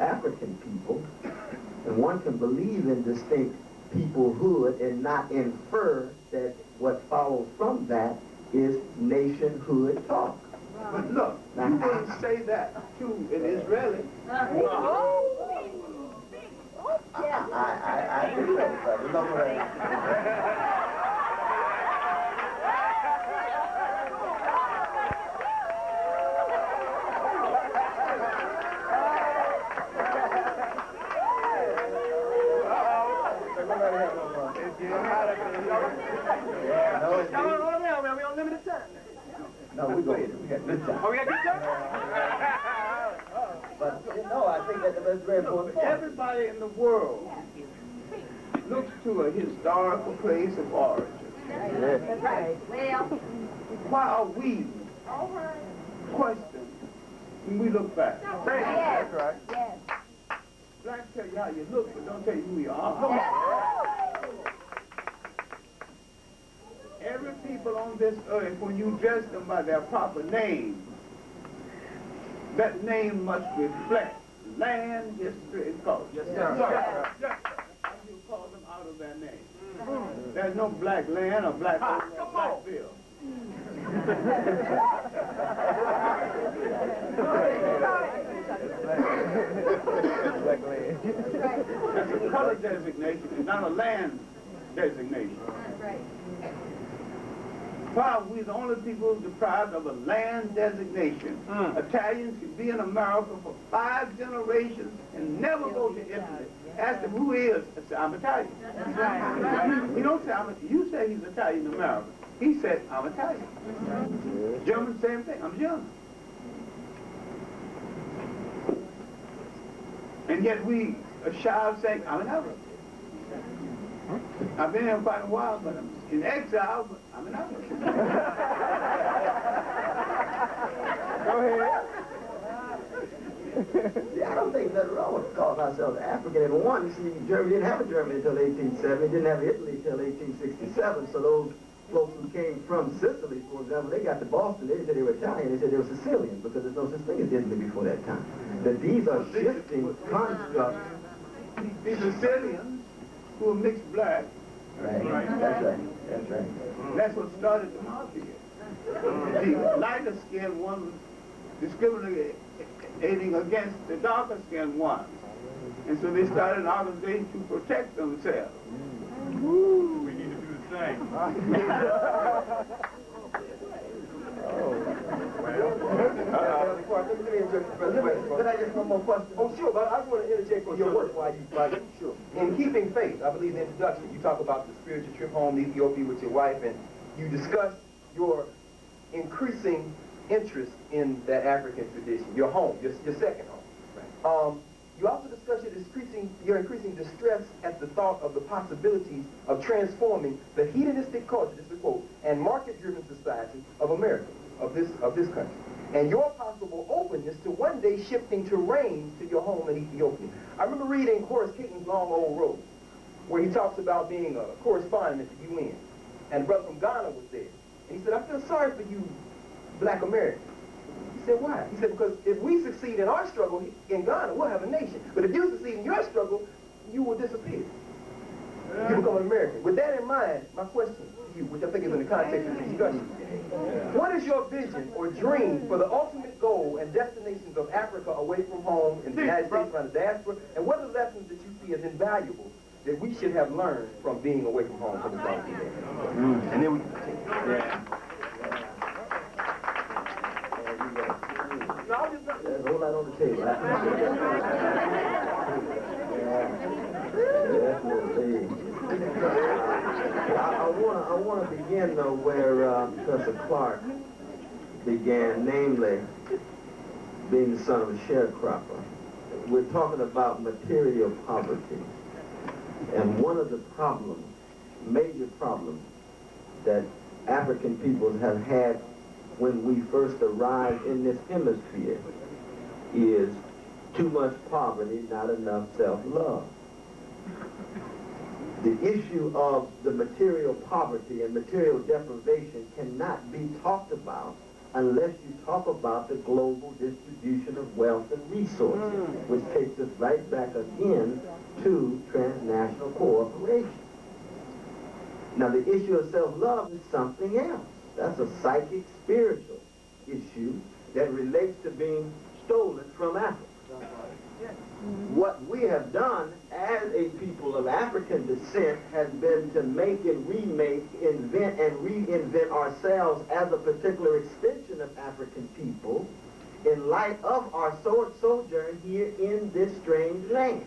African people, and one can believe in distinct peoplehood and not infer that what follows from that is nationhood talk. But look, you wouldn't say that to an Israeli. I do that, brother. No way. No, we go ahead. We got good time. Oh, we got good time? But, you know, I think that's very important. Everybody in the world looks to a historical place of origin. That's right. Well, Why are we questioned when we look back? yes. That's right. Yes. Blacks tell you how you look, but don't tell you who you are. Every people on this earth, when you dress them by their proper name, that name must reflect land, history, and culture. Yes, sir. Yes, sir. And you call them out of their name. There's no black land or black bill. That's a color designation, it's not a land designation. Right. Why are we the only people deprived of a land designation? Italians could be in America for 5 generations and never go to Italy. Ask them who he is. I say, I'm Italian. That's right. He don't say, you say he's Italian in America. He said, I'm Italian. German, same thing. I'm German. And yet we are shy of saying, I'm an Arab. I've been here quite a while, but I'm in exile, but I'm an Arab. Go ahead. See, I don't think nothing wrong with calling ourselves African. And one, you see, Germany didn't have a Germany until 1870, didn't have Italy until 1867, so those folks who came from Sicily, for example, they got to Boston, they said they were Italian, they said they were Sicilian, because there's no such thing as Italy before that time. That these are shifting constructs. These Sicilians who are mixed black. Right, that's right, that's right. That's what started the mafia. The lighter skinned ones discriminating against the darker skinned ones. And so they started an organization to protect themselves. We need to do the same. Could I just one more question? Oh, sure, but I just want to interject on your work while you sure. In Keeping Faith, I believe in the introduction, you talk about the spiritual trip home to Ethiopia with your wife, and you discuss your increasing interest in that African tradition, your home, your second home. Right. You also discuss your increasing distress at the thought of the possibilities of transforming the hedonistic culture, this is a quote, and market-driven society of America, of this country, and your possible openness to one day shifting terrain to your home in Ethiopia. I remember reading Horace Keaton's Long Old Road, where he talks about being a correspondent at the UN, and a brother from Ghana was there, and he said, I feel sorry for you black Americans. He said, why? He said, because if we succeed in our struggle in Ghana, we'll have a nation. But if you succeed in your struggle, you will disappear. You become an American. With that in mind, my question to you, which I think is in the context of the discussion, what is your vision or dream for the ultimate goal and destinations of Africa away from home in the United States around the diaspora? And what are the lessons that you see as invaluable that we should have learned from being away from home for this long period? And then we can continue. There's a whole lot on the table. I want to begin, though, where Professor Clarke began, namely being the son of a sharecropper. We're talking about material poverty. And one of the problems, major problems, that African peoples have had when we first arrived in this hemisphere is too much poverty, not enough self-love. The issue of the material poverty and material deprivation cannot be talked about unless you talk about the global distribution of wealth and resources, which takes us right back again to transnational cooperation. Now, the issue of self-love is something else. That's a psychic, spiritual issue that relates to being stolen from Africa. What we have done as a people of African descent has been to make and remake, invent and reinvent ourselves as a particular extension of African people in light of our sojourn here in this strange land.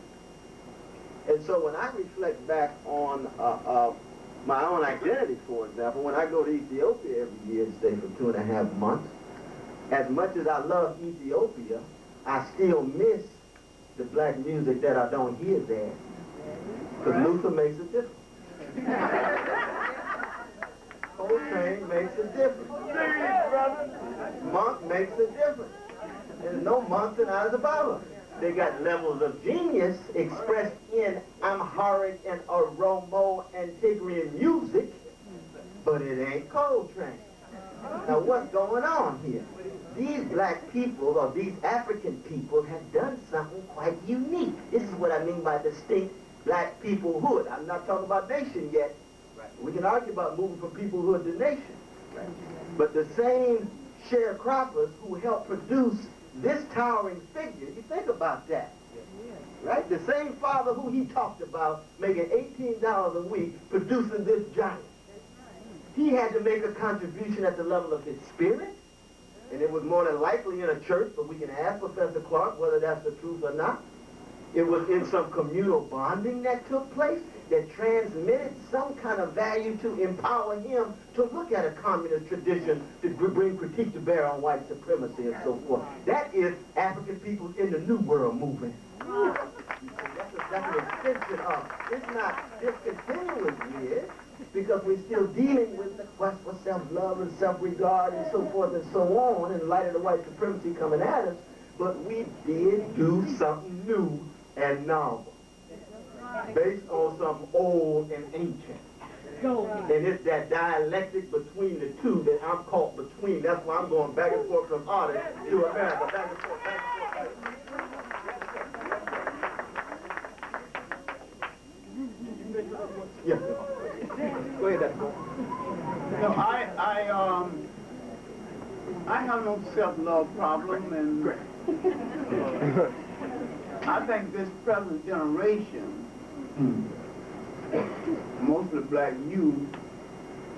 And so when I reflect back on my own identity, for example, when I go to Ethiopia every year and stay for 2.5 months, as much as I love Ethiopia, I still miss the black music that I don't hear there. Because Luther makes a difference. Coltrane makes a difference. Monk makes a difference. There's no monks in Addis Ababa. They got levels of genius expressed in Amharic and Oromo and Tigrian music, but it ain't Coltrane. Now what's going on here? These black people, or these African people, have done something quite unique. This is what I mean by distinct black peoplehood. I'm not talking about nation yet. We can argue about moving from peoplehood to nation. But the same sharecroppers who helped produce this towering figure, you think about that. Right? The same father who he talked about making $18 a week producing this giant. He had to make a contribution at the level of his spirit, and it was more than likely in a church, but we can ask Professor Clarke whether that's the truth or not. It was in some communal bonding that took place that transmitted some kind of value to empower him to look at a communist tradition to bring critique to bear on white supremacy and so forth. That is African people in the New World movement. That's an extension of, it's not discontinuous with, because we're still dealing with the quest for self-love and self-regard and so forth and so on in light of the white supremacy coming at us, but we did do something new and novel, based on something old and ancient. And it's that dialectic between the two that I'm caught between. That's why I'm going back and forth from Arctic to America, back and forth, back and forth, back and forth. Yeah. Go ahead, that's No, I have no self-love problem, and I think this present generation, mostly black youth,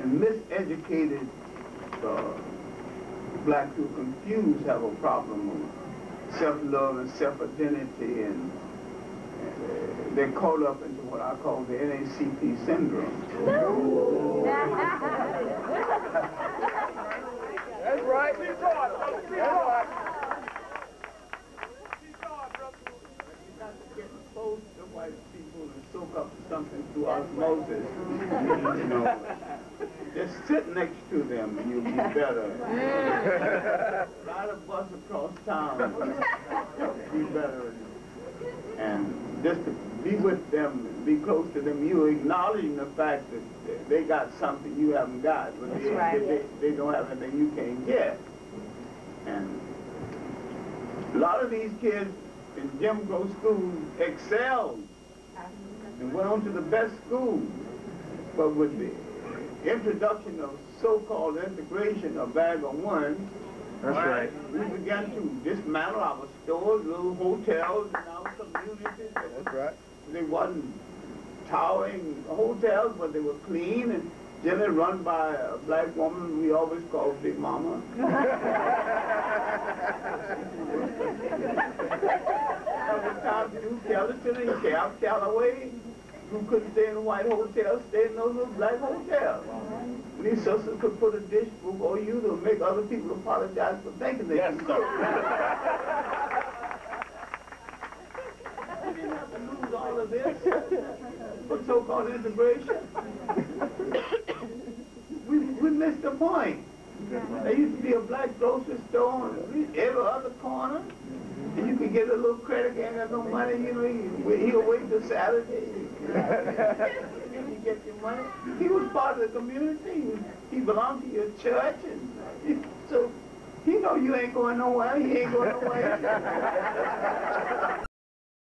and miseducated blacks who are confused have a problem with self-love and self-identity, and they're caught up into what I call the NACP syndrome. That's right. Keep going. Keep going. You got to get close to white people and soak up something through osmosis. You know, just sit next to them and you'll be better. Ride a bus across town, you'll be better. And just to be with them, be close to them, you're acknowledging the fact that they got something you haven't got, but they don't have anything you can't get. And a lot of these kids in Jim Crow schools excelled and went on to the best schools, but with the introduction of so-called integration of Bag of One, that's right. We began to dismantle our stores, little hotels in our communities. That's right. They wasn't towering hotels, but they were clean and generally run by a black woman we always called Big Mama. Every time Duke Ellington and Cal Calloway, who couldn't stay in a white hotel, stayed in those little black hotels. And these sisters could put a dish before you to make other people apologize for thinking they could cook. We didn't have to lose all of this for so-called integration. We missed the point. There used to be a black grocery store on every other corner, and you could get a little credit, ain't got no money, you know, he'll wait till Saturday, and you get your money. He was part of the community. He belonged to your church, and so He know you ain't going nowhere. He ain't going nowhere.